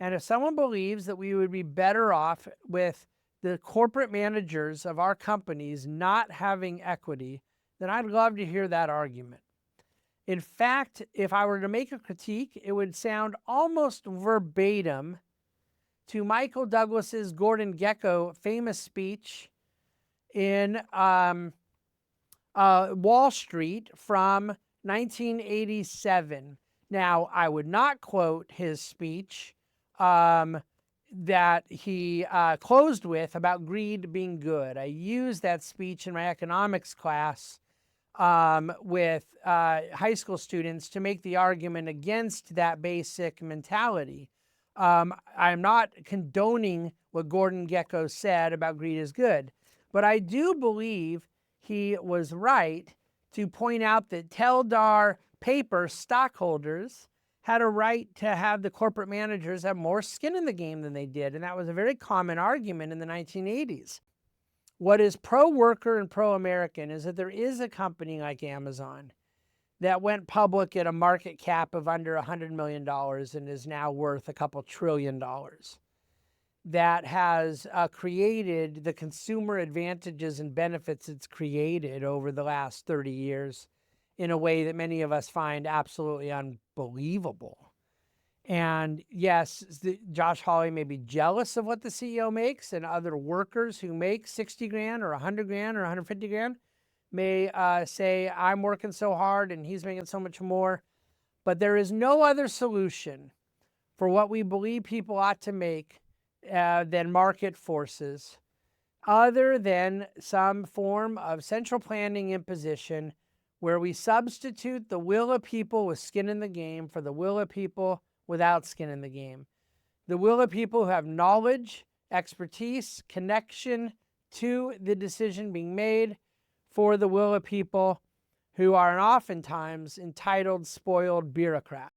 And if someone believes that we would be better off with the corporate managers of our companies not having equity, then I'd love to hear that argument. In fact, if I were to make a critique, it would sound almost verbatim to Michael Douglas's Gordon Gekko famous speech in Wall Street from 1987. Now, I would not quote his speech that he closed with about greed being good. I used that speech in my economics class with high school students to make the argument against that basic mentality. I'm not condoning what Gordon Gekko said about greed is good, but I do believe he was right to point out that Teldar Paper stockholders had a right to have the corporate managers have more skin in the game than they did. And that was a very common argument in the 1980s. What is pro-worker and pro-American is that there is a company like Amazon that went public at a market cap of under $100 million and is now worth a couple $1 trillion. That has created the consumer advantages and benefits it's created over the last 30 years in a way that many of us find absolutely unbelievable. And yes, Josh Hawley may be jealous of what the CEO makes, and other workers who make 60 grand or 100 grand or 150 grand may say, I'm working so hard and he's making so much more. But there is no other solution for what we believe people ought to make than market forces, other than some form of central planning imposition where we substitute the will of people with skin in the game for the will of people without skin in the game. The will of people who have knowledge, expertise, connection to the decision being made for the will of people who are oftentimes entitled, spoiled bureaucrats.